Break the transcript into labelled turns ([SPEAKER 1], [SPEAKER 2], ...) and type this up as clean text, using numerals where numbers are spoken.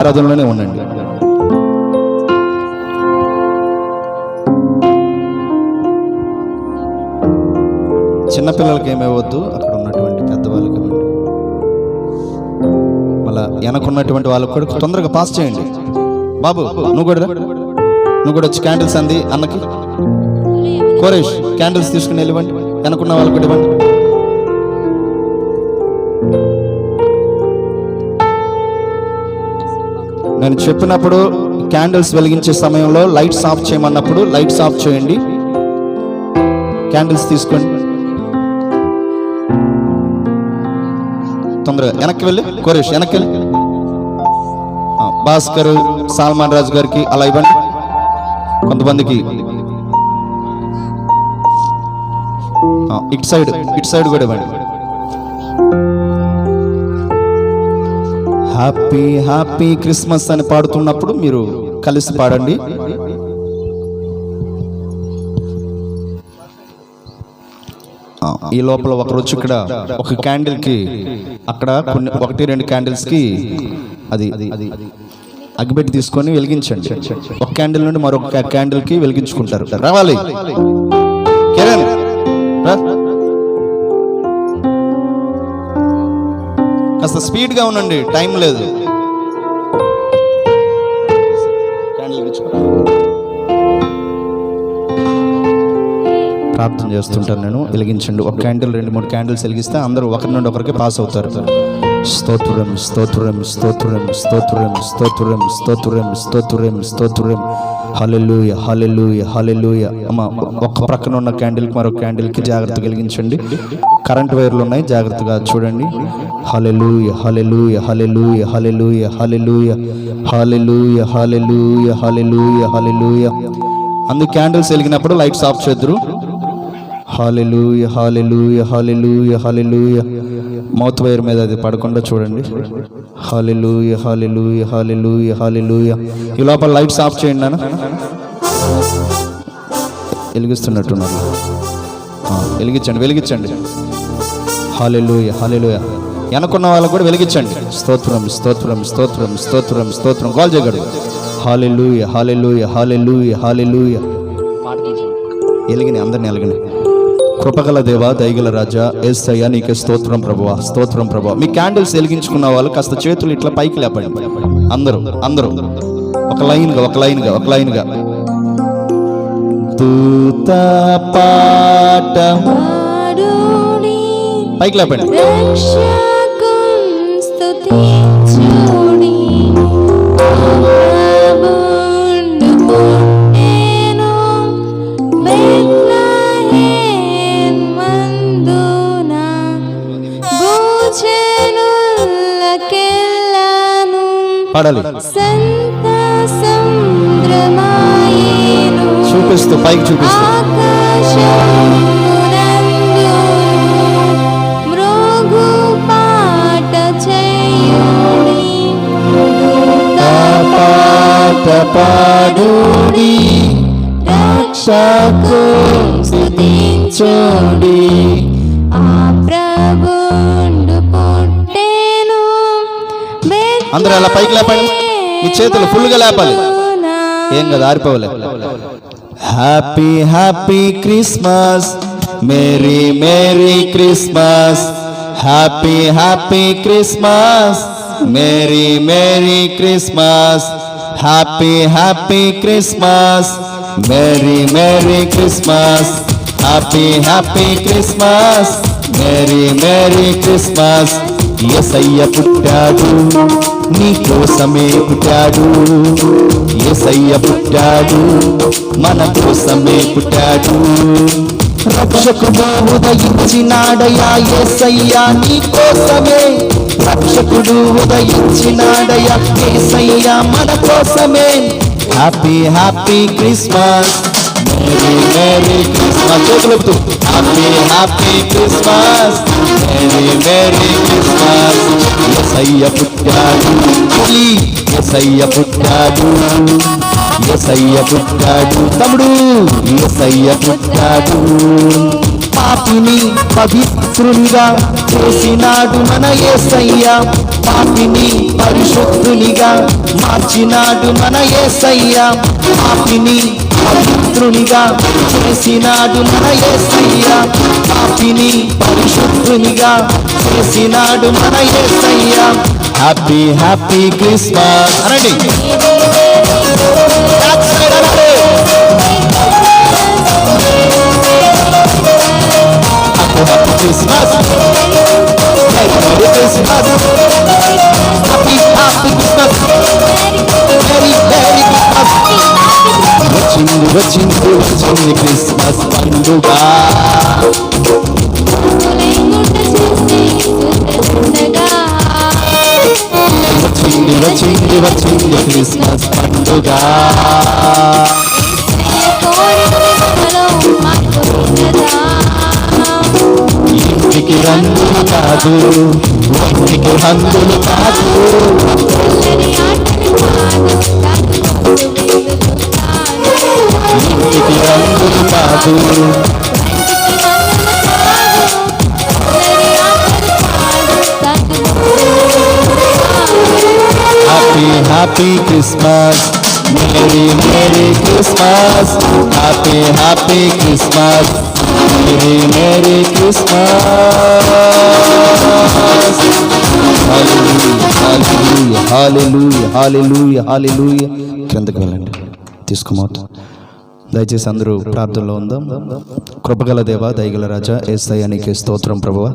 [SPEAKER 1] ఆరాధనలోనే ఉండండి. చిన్నపిల్లలకి ఏమేవద్దు, అక్కడ ఉన్నటువంటి పెద్దవాళ్ళకి ఇవ్వండి. మళ్ళా వెనకున్నటువంటి వాళ్ళకి కూడా తొందరగా పాస్ చేయండి. బాబు నువ్వు కూడా వచ్చి క్యాండిల్స్ అంది అన్నకి. కోరేష్ క్యాండిల్స్ తీసుకుని వెళ్ళివ్వండి, వెనకున్న వాళ్ళకి కూడా ఇవ్వండి. నేను చెప్పినప్పుడు క్యాండిల్స్ వెలిగించే సమయంలో లైట్స్ ఆఫ్ చేయమన్నప్పుడు లైట్స్ ఆఫ్ చేయండి. క్యాండిల్స్ తీసుకోండి. తొందరగా వెనక్కి వెళ్ళి కోరేష్ వెనక్కి వెళ్ళి భాస్కర్ సల్మాన్ రాజు గారికి అలా ఇవ్వండి. కొంతమందికి ఇటు సైడ్ కూడా ఇవ్వండి. హ్యాపీ హ్యాపీ క్రిస్మస్ అని పాడుతున్నప్పుడు మీరు కలిసి పాడండి. ఈ లోపల ఒకరు వచ్చి ఇక్కడ ఒక క్యాండిల్కి అక్కడ కొన్ని 1-2 క్యాండిల్స్కి అది అగ్గిపెట్టి తీసుకొని వెలిగించండి. ఒక క్యాండిల్ నుండి మరొక క్యాండిల్కి వెలిగించుకుంటారు. రావాలి కిరణ్, కాస్త స్పీడ్గా ఉండండి, టైం లేదు. ప్రార్థన చేస్తుంటాను నేను, వెలిగించండి. ఒక క్యాండిల్ 2-3 క్యాండిల్స్ వెలిగిస్తే అందరూ ఒకరి నుండి ఒకరికి పాస్ అవుతారు. స్తోత్రం స్తోత్రం స్తోత్రం స్తోత్రం స్తోత్రం స్తోత్రం స్తోత్రం స్తోత్రం. హల్లెలూయా హల్లెలూయా హల్లెలూయా. అమ్మ ఒక్క ప్రక్కన ఉన్న క్యాండిల్కి మరొక క్యాండిల్కి జాగ్రత్తగా వెలిగించండి. కరెంట్ వైర్లు ఉన్నాయి, జాగ్రత్తగా చూడండి. హల్లెలూయా hallelujah hallelujah hallelujah hallelujah hallelujah hallelujah hallelujah హల్లెలూయా. అందుకు క్యాండిల్స్ వెలిగినప్పుడు లైట్స్ ఆఫ్ చేద్దురు. హల్లెలూయా హల్లెలూయా హల్లెలూయా హల్లెలూయా. మౌత్ వైర్ మీద అది పడకుండా చూడండి. హల్లెలూయా హల్లెలూయా హల్లెలూయా హల్లెలూయా. ఈ లోపల లైట్స్ ఆఫ్ చేయండి నాన్న. వెలిగిస్తున్నట్టున్నారు, వెలిగించండి. హల్లెలూయా హల్లెలూయా. వెనకున్న వాళ్ళకు కూడా వెలిగించండి. స్తోత్రం స్తోత్రం స్తోత్రం స్తోత్రం స్తోత్రం. కాల్ చేయగలడు. హల్లెలూయా హల్లెలూయా హల్లెలూయా హల్లెలూయా. ఎలిగిని అందరిని ఎలిగిని. కృపగల దేవా దయగల రాజా యేసయ్యా నీకే స్తోత్రం ప్రభువా, స్తోత్రం ప్రభువా. మీ క్యాండిల్స్ వెలిగించుకున్న వాళ్ళు కాస్త చేతులు ఇట్లా పైకి లేపండి. అందరూ ఒక లైన్గా దూత పాట పైకి లేపండి. పాడాలి. చూపిస్తూ పైకి చూపిస్తూ పాడుడి రక్షకు స్తుతించుడి. అందరూ అలా పైకి లేపండి. మీ చేతులు ఫుల్గా లేపాలి. ఏం కదా ఆరిపోవాలి. Happy happy Christmas, merry merry Christmas. Happy happy Christmas, merry merry Christmas. Happy happy Christmas, merry merry Christmas. Happy happy Christmas, merry merry Christmas. Yesayya పుట్టాడు, నీ కోసమే పుట్టాడు. యేసయ్య పుట్టాడు, మన కోసమే పుట్టాడు. రక్షకుడు ఉదయించినాడయా యేసయ్య నీ కోసమే. రక్షకుడు ఉదయించినాడయా యేసయ్య మన కోసమే. Happy happy Christmas, merry merry Christmas. చేతులెత్తు. Happy happy Christmas, merry merry Christmas. Yesayya పుట్టాడు, యేసయ్య పుట్టాడు, యేసయ్య పుట్టాడు. తమ్ముడు యేసయ్య పుట్టాడు. పాపిని పవిత్రునిగా చేసినాడు మన యేసయ్య. పాపిని పరిశుద్ధునిగా మార్చినాడు మన యేసయ్య. పాపిని పవిత్రునిగా చేసినాడు మన యేసయ్య. పాపిని పరిశుద్ధునిగా చేసినాడు మన యేసయ్య. హ్యాపీ హ్యాపీ క్రిస్మస్ అనండి. Happy Christmas, merry Christmas, happy happy Christmas, merry merry Christmas. వచ్చింది వచ్చింది వచ్చింది క్రిస్మస్ పండుగ. వచ్చింది వచ్చింది వచ్చింది క్రిస్మస్ పండుగ. ఇంటికి రంగులు కాదు, ఇంటికి రంగులు కాదు, ఇంటికి రంగులు కాదు. Happy happy Christmas, merry merry Christmas, happy happy Christmas, merry merry Christmas. Hallelujah hallelujah hallelujah hallelujah. క్రిందకి వెళ్ళండి, తీసుకోమవుతాం. దయచేసి అందరూ ప్రార్థనలో ఉందాం. కృపగల దేవా, దయగల రాజా, యేసయ్యా నీకే స్తోత్రం ప్రభువా.